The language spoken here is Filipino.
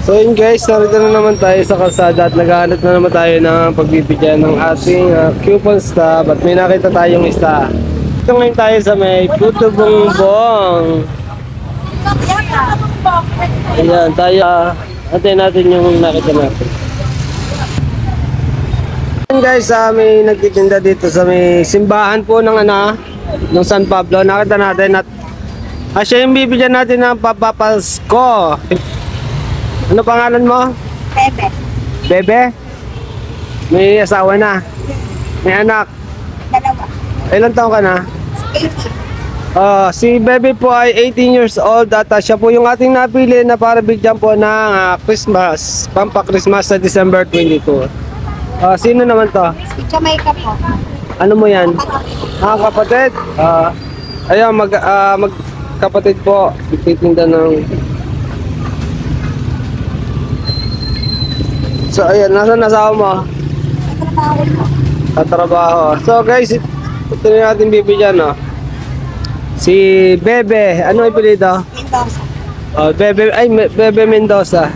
So yun guys, narito na naman tayo sa kalsada at naghahanap na naman tayo ng pagbibigyan ng ating coupon stop at may nakita tayong isa. Ito ngayon tayo sa may Puto Bongbong. Ayan, tayo antayin natin yung nakita natin. Ayan guys, may nagtitinda dito sa may simbahan po ng ng San Pablo. Nakita natin at siya yung bibigyan natin ng papapasko. Ano pangalan mo? Bebe. Bebe? May asawa na? May anak? Dalawa. Ilan taon ka na? 80. Si Bebe po ay 18 years old at siya po yung ating napili na para bigyan po ng Christmas, pampa-Christmas sa December 22. Sino naman to? Si Jamaica po. Ano mo yan? Kapatid? Ayun, magkapatid po. Titinda ng... So ayan, nasaan asawa mo? Trabaho po. Sa trabaho. So guys, ito na natin bibigyan, no? Si Bebe, ano ipilido? Mendoza. Bebe Mendoza.